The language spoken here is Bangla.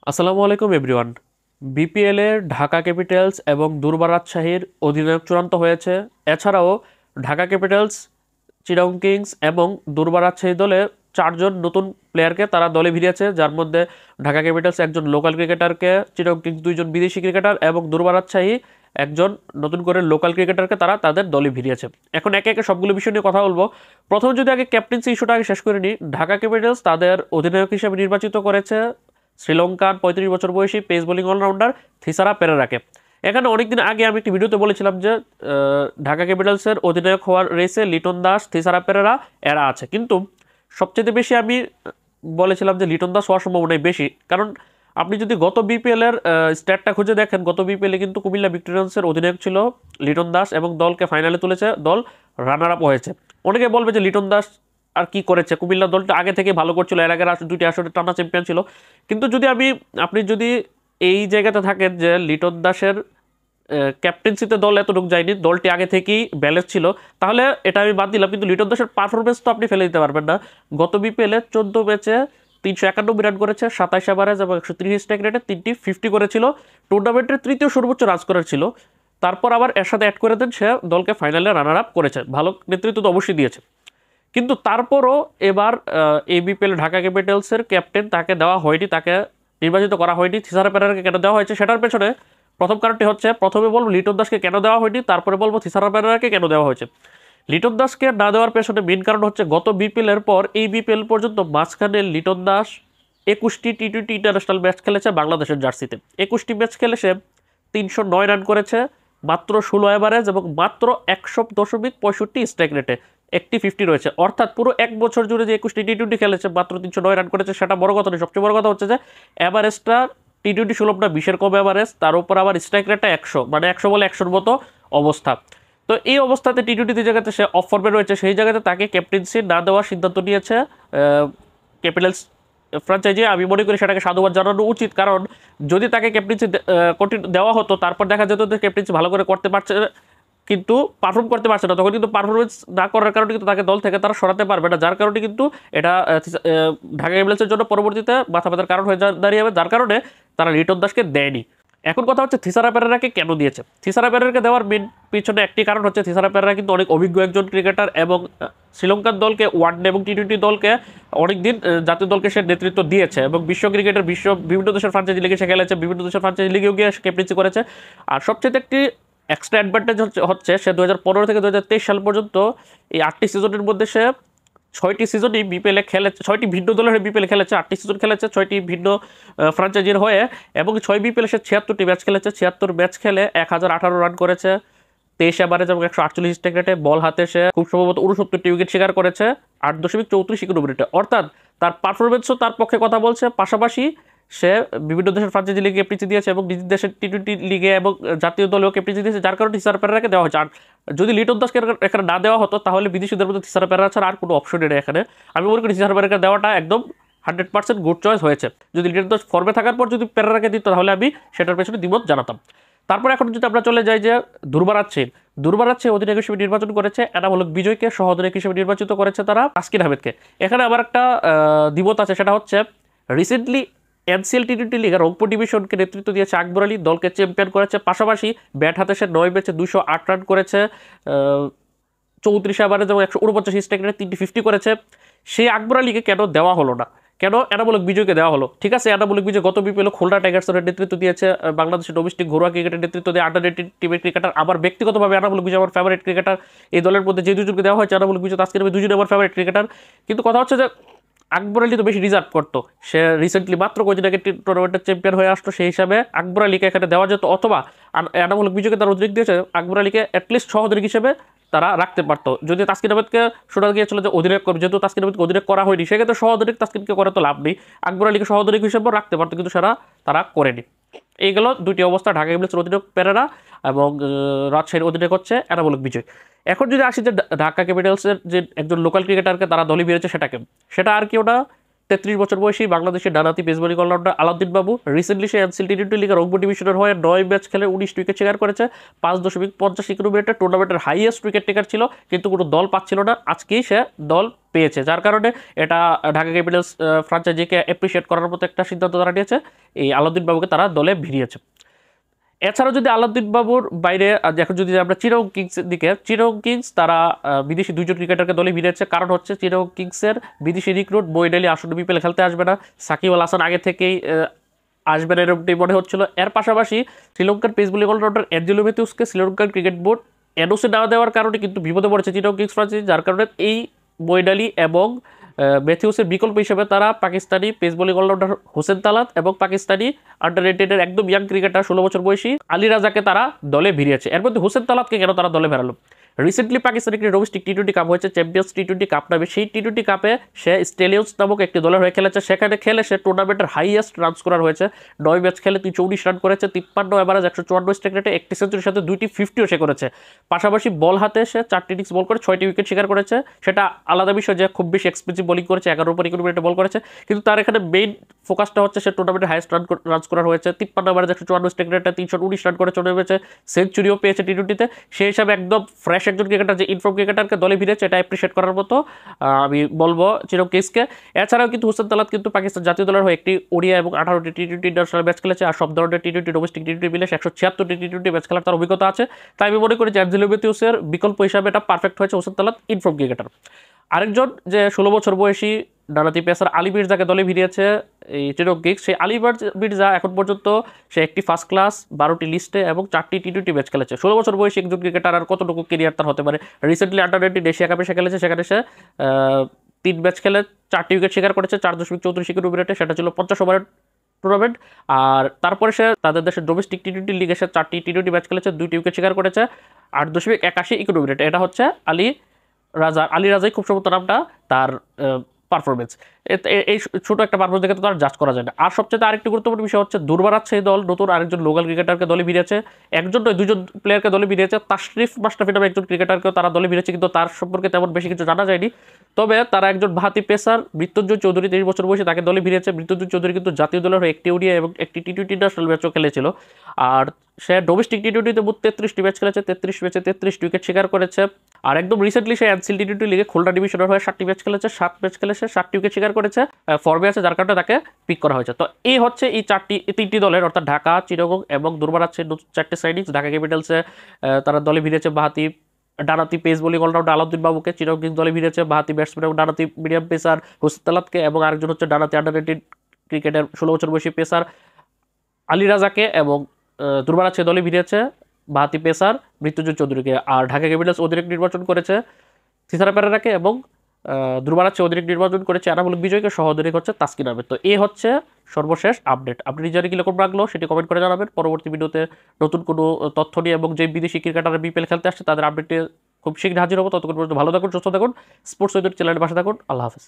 আসসালামু আলাইকুম এভরিওয়ান। বিপিএলের ঢাকা ক্যাপিটালস এবং দুর্বার রাজশাহীর অধিনায়ক চূড়ান্ত হয়েছে। এছাড়াও ঢাকা ক্যাপিটালস, চিটাগং কিংস এবং দুর্বার রাজশাহী দলে চারজন নতুন প্লেয়ারকে তারা দলে ভিড়িয়েছে, যার মধ্যে ঢাকা ক্যাপিটালস একজন লোকাল ক্রিকেটারকে, চিটাগং কিংস দুইজন বিদেশি ক্রিকেটার এবং দুর্বার রাজশাহী একজন নতুন করে লোকাল ক্রিকেটারকে তারা তাদের দলে ভিড়িয়েছে। এখন একে একে সবগুলো বিষয় নিয়ে কথা বলবো। প্রথমে যদি আগে ক্যাপ্টেন্সি ইস্যুটা আগে শেষ করে নিই, ঢাকা ক্যাপিটালস তাদের অধিনায়ক হিসেবে নির্বাচিত করেছে শ্রীলঙ্কান ৩৫ বছর বয়সী পেস বোলিং অলরাউন্ডার থিসারা পেরেরাকে। এখানে অনেকদিন আগে আমি একটি ভিডিওতে বলেছিলাম যে ঢাকা ক্যাপিটালসের অধিনায়ক হওয়ার রেসে লিটন দাস, থিসারা পেরেরা এরা আছে, কিন্তু সবচেয়ে বেশি আমি বলেছিলাম যে লিটন দাস হওয়ার সম্ভাবনাই বেশি। কারণ আপনি যদি গত বিপিএল এর স্ট্যাটটা খুঁজে দেখেন, গত বিপিএলে কিন্তু কুমিল্লা ভিক্টোরিয়ান্সের অধিনায়ক ছিল লিটন দাস এবং দলকে ফাইনালে তুলেছে, দল রানার আপ হয়েছে। অনেকে বলবে যে লিটন দাস আর কি করেছে, কুমিল্লা দলটা আগে থেকে ভালো করছিল, এর আগের দুইটি আসরে টানা চ্যাম্পিয়ন ছিল। কিন্তু যদি আপনি যদি এই জায়গাতে থাকেন যে লিটন দাসের ক্যাপ্টেন্সিতে দল এতটুকু যায়নি, দলটি আগে থেকেই ব্যালেন্স ছিল, তাহলে এটা আমি বাদ দিলাম। কিন্তু লিটন দাসের পারফরমেন্স তো আপনি ফেলে দিতে পারবেন না। গত বিপিএলে 14 ম্যাচে 391 রান করেছে, 27 এভারেজ এবং 130 স্ট্রাইক রেটে 3টি 50 করেছিল, টুর্নামেন্টের তৃতীয় সর্বোচ্চ রান স্কোরার ছিল। তারপর আবার এর সাথে অ্যাড করে দেন সে দলকে ফাইনালে রানার আপ করেছে, ভালো নেতৃত্ব তো অবশ্যই দিয়েছে। কিন্তু তারপরও এবার এই বিপিএল ঢাকা ক্যাপিটালসের ক্যাপ্টেন তাকে দেওয়া হয়নি, তাকে নির্বাচিত করা হয়নি। থিসারা পেরেরাকে কেন দেওয়া হয়েছে সেটার পেছনে প্রথম কারণটি হচ্ছে, প্রথমে বলবো লিটন দাসকে কেন দেওয়া হয়নি, তারপরে বলবো থিসারা পেরেরাকে কেন দেওয়া হয়েছে। লিটন দাসকে না দেওয়ার পেছনে মেন কারণ হচ্ছে, গত বিপিএল এর পর এই বিপিএল পর্যন্ত মাঝখানে লিটন দাস 21টি টি20 ইন্টারন্যাশনাল ম্যাচ খেলেছে বাংলাদেশের জার্সিতে। 21টি ম্যাচ খেলে সে 309 রান করেছে, মাত্র 16 এভারেজ এবং মাত্র 100.65 স্ট্রাইক রেটে, একটি 50 রয়েছে। অর্থাৎ পুরো এক বছর জুড়ে যে 21টি টি20 খেলেছে, মাত্র 309 রান করেছে, সেটা বড় কথা নয়। সবচেয়ে বড় কথা হচ্ছে যে অ্যাভারেজটা টি20 সুলভ না, 20-এর কম অ্যাভারেজ, তার উপর আবার স্ট্রাইক রেটটা 100, মানে 100 বলে 100-র মতো অবস্থা। তো এই অবস্থাতে টি20 জায়গাতে সে অফ ফর্মে রয়েছে, সেই জায়গাতে তাকে ক্যাপ্টেন্সি না দেওয়ার সিদ্ধান্ত নিয়েছে ক্যাপিটালস ফ্র্যাঞ্চাইজি। আমি মনে করি সেটাকে সাধুবাদ জানানো উচিত, কারণ যদি তাকে ক্যাপ্টেন্সি দেওয়া হতো, তারপর দেখা যেত যে ক্যাপ্টেন্সি ভালো করে করতে পারছে কিন্তু পারফর্ম করতে পারছে না, তখন কিন্তু পারফরমেন্স না করার কারণে কিন্তু তাকে দল থেকে তারা সরাতে পারবে না, যার কারণে কিন্তু এটা ঢাকা ক্যাপিটালসের জন্য পরবর্তীতে মাথা ব্যথার কারণ হয়ে দাঁড়িয়ে যাবে, যার কারণে তারা লিটন দাসকে দেয়নি। এখন কথা হচ্ছে থিসারা পেরেরাকে কেন দিয়েছে। থিসারা পেরেরাকে দেওয়ার মেন পিছনে একটি কারণ হচ্ছে, থিসারা পেরেরা কিন্তু অনেক অভিজ্ঞ একজন ক্রিকেটার এবং শ্রীলঙ্কার দলকে, ওয়ানডে এবং টি20 দলকে অনেকদিন জাতীয় দলকে সে নেতৃত্ব দিয়েছে এবং বিশ্ব ক্রিকেটের বিভিন্ন দেশের ফ্রাঞ্চাইজি লিগে সে খেলেছে, বিভিন্ন দেশের ফ্রাঞ্চাইজি লিগেও গিয়ে ক্যাপ্টেন্সি করেছে। আর সবচেয়ে একটি এক্সট্রা অ্যাডভান্টেজ হচ্ছে সে 2015 থেকে 2023 সাল পর্যন্ত এই 8টি সিজনের মধ্যে সে 6টি সিজনই বিপিএলে খেলেছে, 6টি ভিন্ন দলের হয়ে বিপিএল খেলেছে, 8টি সিজন খেলেছে 6টি ভিন্ন ফ্র্যাঞ্চাইজির হয়ে, এবং 6 বিপিএলে সে 76টি ম্যাচ খেলেছে, 76 ম্যাচ খেলে 1018 রান করেছে, 23 এভারেজ এবং 148 স্ট্রাইক রেটে, বল হাতে সে খুব সম্ভবত 69টি উইকেট শিকার করেছে 8.34 ইকোনমিতে। অর্থাৎ তার পারফরমেন্সও তার পক্ষে কথা বলছে, পাশাপাশি সে বিভিন্ন দেশের ফ্র্যাঞ্চাইজি লিগে ক্যাপ্টেন্সি দিয়েছে এবং নিজের দেশের টি20 লিগে এবং জাতীয় দলেও ক্যাপ্টেন্সি দিয়েছে, যার কারণে থিসারা পেরেরাকে দেওয়া হয়েছে। আর যদি লিটন দাসকে এখানে না দেওয়া হতো, তাহলে বিদেশিদের মধ্যে থিসারা পেরেরা ছাড়া আর কোনো অপশনই নেই এখানে। আমি মনে করি থিসারা পেরেরাকে দেওয়াটা একদম 100% গুড চয়েস হয়েছে। যদি লিটন দাস ফর্মে থাকার পর যদি পেরেরাকে দিত, তাহলে আমি সেটার পেছনে দ্বিমত জানাতাম। তারপর এখন যদি আমরা চলে যাই যে দুর্বার রাজশাহী অধিনায়ক হিসেবে নির্বাচন করেছে এনামূলক বিজয়কে, সহ অধিনায়ক হিসেবে নির্বাচিত করেছে তারা তাসকিন আহমেদকে। এখানে আবার একটা দ্বিমত আছে, সেটা হচ্ছে রিসেন্টলি এনসিএল টি20 লিগে রংপুর ডিভিশনকে নেতৃত্ব দিয়েছে আকবর আলী, দলকে চ্যাম্পিয়ন করেছে, পাশাপাশি ব্যাট হাতে সে 9 ম্যাচে 208 রান করেছে, 34 এভারেজ এবং 149 স্ট্রাইক রেটে 3টি 50 করেছে। সেই আকবর আলীকে কেন দেওয়া হলো না, কেন এনামূলক বিজয়কে দেওয়া হলো? ঠিক আছে, এনামূলক বিজয় গত বিপিএল খুলনা টাইগার্সের নেতৃত্ব দিয়েছে, বাংলাদেশের ডোমেস্টিক ঘরোয়া ক্রিকেটের নেতৃত্ব দিয়ে আন্ডার-18 টিমের ক্রিকেটার। আমার ব্যক্তিগতভাবে এনামূলক বিজয় আমার ফেভারিট ক্রিকেটার। এই দলের মধ্যে যে দুজনকে দেওয়া হয়েছে এনামূলক বিজয়, তাসকিন আহমেদ, দুজনে আমার ফেভারিট ক্রিকেটার। কিন্তু কথা হচ্ছে যে আকবর আলী তো বেশি রিজার্ভ করতো, সে রিসেন্টলি মাত্র কয়েকদিন আগে টুর্নামেন্টের চ্যাম্পিয়ন হয়ে আসতো, সেই হিসাবে আকবর আলীকে এখানে দেওয়া যেত, অথবা এনামূলক বিজয়কে তারা অতিরিক্ত দিয়েছে, আকবর আলীকে অ্যাটলিস্ট সহ অধিনায়ক হিসেবে তারা রাখতে পারতো। যদি তাসকিন আহমেদকে শোনা গিয়েছিল যে অধিনায়ক করবে, যেহেতু তাসকিন আহমেদকে অধিনায়ক করা হয়নি, সেক্ষেত্রে সহ অধিনায়ক তাসকিনকে করে তো লাভ নেই, আকবর আলীকে সহ অধিনায়ক হিসেবেও রাখতে পারতো, কিন্তু সেটা তারা করেনি। এইগুলো দুটি অবস্থা, ঢাকা ক্যাপিটালসের অধিনায়ক পেরেরা এবং রাজশাহীর অধিনায়ক হচ্ছে এনামূলক বিজয়। এখন যদি আসি যে ঢাকা ক্যাপিটালসের যে একজন লোকাল ক্রিকেটারকে তারা দলে বেরিয়েছে, সেটা আর কেউ না, 33 বছর বয়সী বাংলাদেশের ডানহাতি পেস বোলিং অলরাউন্ডার আলাউদ্দিন বাবু রিসেন্টলি সে এনসিএল টি-20 লিগের রংপুর ডিভিশনের হয়ে 9 ম্যাচ খেলে 19 উইকেট শিকার করেছে। 5.85 কিলোমিটার টুর্নামেন্টের হাইয়েস্ট উইকেট টেকার ছিল, কিন্তু কোনো দল পাচ্ছিল না। আজকেই সে দল পেয়েছে, যার কারণে এটা ঢাকা ক্যাপিটালস ফ্রাঞ্চাইজিকে অ্যাপ্রিসিয়েট করার মতো একটা সিদ্ধান্ত তারা নিয়েছে। এই আলাউদ্দিন বাবুকে তারা দলে ভিড়িয়েছে। এছাড়াও যদি আলাউদ্দিন বাবুর বাইরে এখন যদি আমরা চিটাগং কিংসের দিকে, চিটাগং কিংস তারা বিদেশি 2জন ক্রিকেটারকে দলে ভিড়িয়েছে। কারণ হচ্ছে চিটাগং কিংসের বিদেশি রিক্রুট মঈন আলী আসন্ন বিপিএল খেলতে আসবে না, সাকিব আল হাসান আগে থেকেই আসবে না এরকমটাই মনে হচ্ছিল। এর পাশাপাশি শ্রীলঙ্কার পেস বোলিং অলরাউন্ডার অ্যাঞ্জেলো ম্যাথিউসকে শ্রীলঙ্কার ক্রিকেট বোর্ড এনওসি না দেওয়ার কারণে কিন্তু বিপদে পড়েছে চিটাগং কিংস ফ্রাঞ্চাইজি, যার কারণে এই মঈন আলী এবং ম্যাথিউসের বিকল্প হিসেবে তারা Pakistani pace bowling allrounder Hussain Talat এবং পাকিস্তানি আন্ডার-18 একদম ইয়াং ক্রিকেটার 16 বছর বয়সী আলী রাজাকে তারা দলে ভিড়িয়েছে। এর মধ্যে হোসেন তালাতকে কেন তারা দলে ভেড়ালো? রিসেন্টলি পাকিস্তানে একটি ডোমেস্টিক টি-20 কাপ হয়েছে, চ্যাম্পিয়ন্স টি-20 কাপ নামে। সেই টি-20 কাপে সে স্টেলিয়ন্স নামক একটি দলের হয়ে খেলেছে। সেখানে খেলে সে টুর্নামেন্টের হাইয়েস্ট রান স্কোরার হয়েছে। 9 ম্যাচ খেলে 319 রান করেছে, 53 এভারেজ, 154 স্ট্রাইক রেটে, একটি সেঞ্চুরির সাথে 2টি 50ও সে করেছে। পাশাপাশি বল হাতে সে 4টি ইনিংস বল করে 6টি উইকেট শিকার করেছে। সেটা আলাদা বিষয় যে খুব বেশি এক্সপেন্সিভ বোলিং করেছে, 11 উপর 21 মিনিটে বল করেছে, কিন্তু তার এখানে মেইন ফোকাসটা হচ্ছে সে টুর্নামেন্টের হাইয়েস্ট রান স্কোরার হয়েছে। 53 এভারেজ, 154 স্ট্রাইক রেটে, 319 রান করে চলে গেছে, সেঞ্চুরিও পেয়েছে টি-20-তে। সেই হিসাবে একদম ফ্রেশ একজন ক্রিকেটার, যে ইনফর্ম ক্রিকেটারকে দলে ভিড়েছে, এটা অ্যাপ্রিসিয়েট করার মতো আমি বলবো চিটাগং কিংসকে। এছাড়াও কিন্তু হোসেন তালাত কিন্তু পাকিস্তান জাতীয় দলের হয়ে একটি ওডিআই এবং 18টি টি-20 ইন্টারন্যাশনাল ম্যাচ খেলেছে, আর সব ধরনের টি-20 ডোমেস্টিক টি-20 মিলে 176টি টি-20 ম্যাচ খেলার তার অভিজ্ঞতা আছে। তাই আমি মনে করি যে অ্যাঞ্জেলো ম্যাথিউসের বিকল্প হিসাবে এটা পারফেক্ট হয়েছে হোসেন তালাত, ইনফর্ম ক্রিকেটার। আরেকজন যে 16 বছর বয়সী ডানহাতি পেসার আলী মির্জাকে দলে ভিড়িয়েছে এই চিটাগং কিংস। সেই আলী মির্জা এখন পর্যন্ত সে একটি ফার্স্ট ক্লাস, 12টি লিস্টে এবং 4টি টি-20 ম্যাচ খেলেছে। 16 বছর বয়সী একজন ক্রিকেটার, আর কতটুকু কেরিয়ার তার হতে পারে? রিসেন্টলি আন্ডার-19 এশিয়া কাপে সে খেলেছে, সেখানে সে 3 ম্যাচ খেলে 4টি উইকেট শিকার করেছে, 4.34 কিলোমিটারে। সেটা ছিল 50 ওভারের টুর্নামেন্ট। আর তারপরে সে তাদের দেশের ডোমেস্টিক টি-20 লিগে সে 4টি টি-20 ম্যাচ খেলেছে, 2টি উইকেট শিকার করেছে, 8.81 কিলোমিটার। এটা হচ্ছে আলী রাজাই খুব সম্ভবত নামটা তার পারফরমেন্স। এই ছোট একটা পারফরমেন্স দেখে তো তার জাজ করা যায় না। আর সবচেয়ে আরেকটি গুরুত্বপূর্ণ বিষয় হচ্ছে দুর্বার এই দল নতুন আরেকজন লোকাল ক্রিকেটারকে দলে ভিড়িয়েছে। একজন নয়, 2জন প্লেয়ারকে দলে ভিড়িয়েছে। তাশরিফ মাশরাফি নামে একজন ক্রিকেটারকেও তারা দলে ভিড়িয়েছে, কিন্তু তার সম্পর্কে তেমন বেশি কিছু জানা যায়নি। তবে তারা একজন বাহাতি পেসার মৃত্যুঞ্জয় চৌধুরী, 23 বছর বয়সে, তাকে দলে ভিড়িয়েছে। মৃত্যুঞ্জয় চৌধুরী কিন্তু জাতীয় দলের হয়ে একটি ওডিআই এবং একটি টি-20 ইন্টারন্যাশনাল ম্যাচও খেলেছিল। আর সে ডোমেস্টিক টি-20তে 33টি ম্যাচ খেলেছে, 33 ম্যাচে 33 উইকেট শিকার করেছে। আর একদম রিসেন্টলি সে এনসিএল টি-20 লিগে খুলনা ডিভিশনের হয়ে 7টি ম্যাচ খেলেছে, 7 ম্যাচ খেলে সে 7টি উইকেট শিকার করেছে, ফর্মে আছে, যার কারণে তাকে পিক করা হয়েছে। তো এই হচ্ছে এই 3টি দলের, অর্থাৎ ঢাকা, চিটাগং এবং দুর্বার আছে 4টে সাইনিংস। ঢাকা ক্যাপিটালসে তারা দলে ভিড়েছে ডানহাতি পেস বোলিং অলরাউন্ডার আলাউদ্দিন বাবুকে। চিটাগং কিংস দলে ভিড়েছে বাহাতি ব্যাটসম্যান এবং ডানহাতি মিডিয়াম পেসার হোসেন তালাতকে, এবং আরেকজন হচ্ছে ডানহাতি আন্ডার-18 ক্রিকেটের 16 বছর বয়সী পেসার আলী রাজাকে, এবং দুর্বার আছে দলে ভিড়েছে বাহাতি পেসার মৃত্যুঞ্জয় চৌধুরীকে। আর ঢাকা ক্যাপিটালস অধিনায়ক নির্বাচন করেছে থিসারা পেরেরাকে, এবং দুর্বার আছে অধিনায়ক নির্বাচন করেছে এনামুল বিজয়কে, সহ অধিনায়ক হচ্ছে তাসকিন আহমেদ। তো এই হচ্ছে সর্বশেষ আপডেট। আপনি নিজের কিরকম লাগলো সেটি কমেন্ট করে জানাবেন। পরবর্তী ভিডিওতে নতুন কোনো তথ্য নিয়ে এবং যে বিদেশি ক্রিকেটাররা বিপিএল খেলতে আসছে তাদের আপডেটে খুব শীঘ্র হাজির হবো। ততক্ষণ পর্যন্ত ভালো থাকুন, সুস্থ থাকুন, স্পোর্টস উইথ চ্যানেলের পাশে থাকুন। আল্লাহ হাফেজ।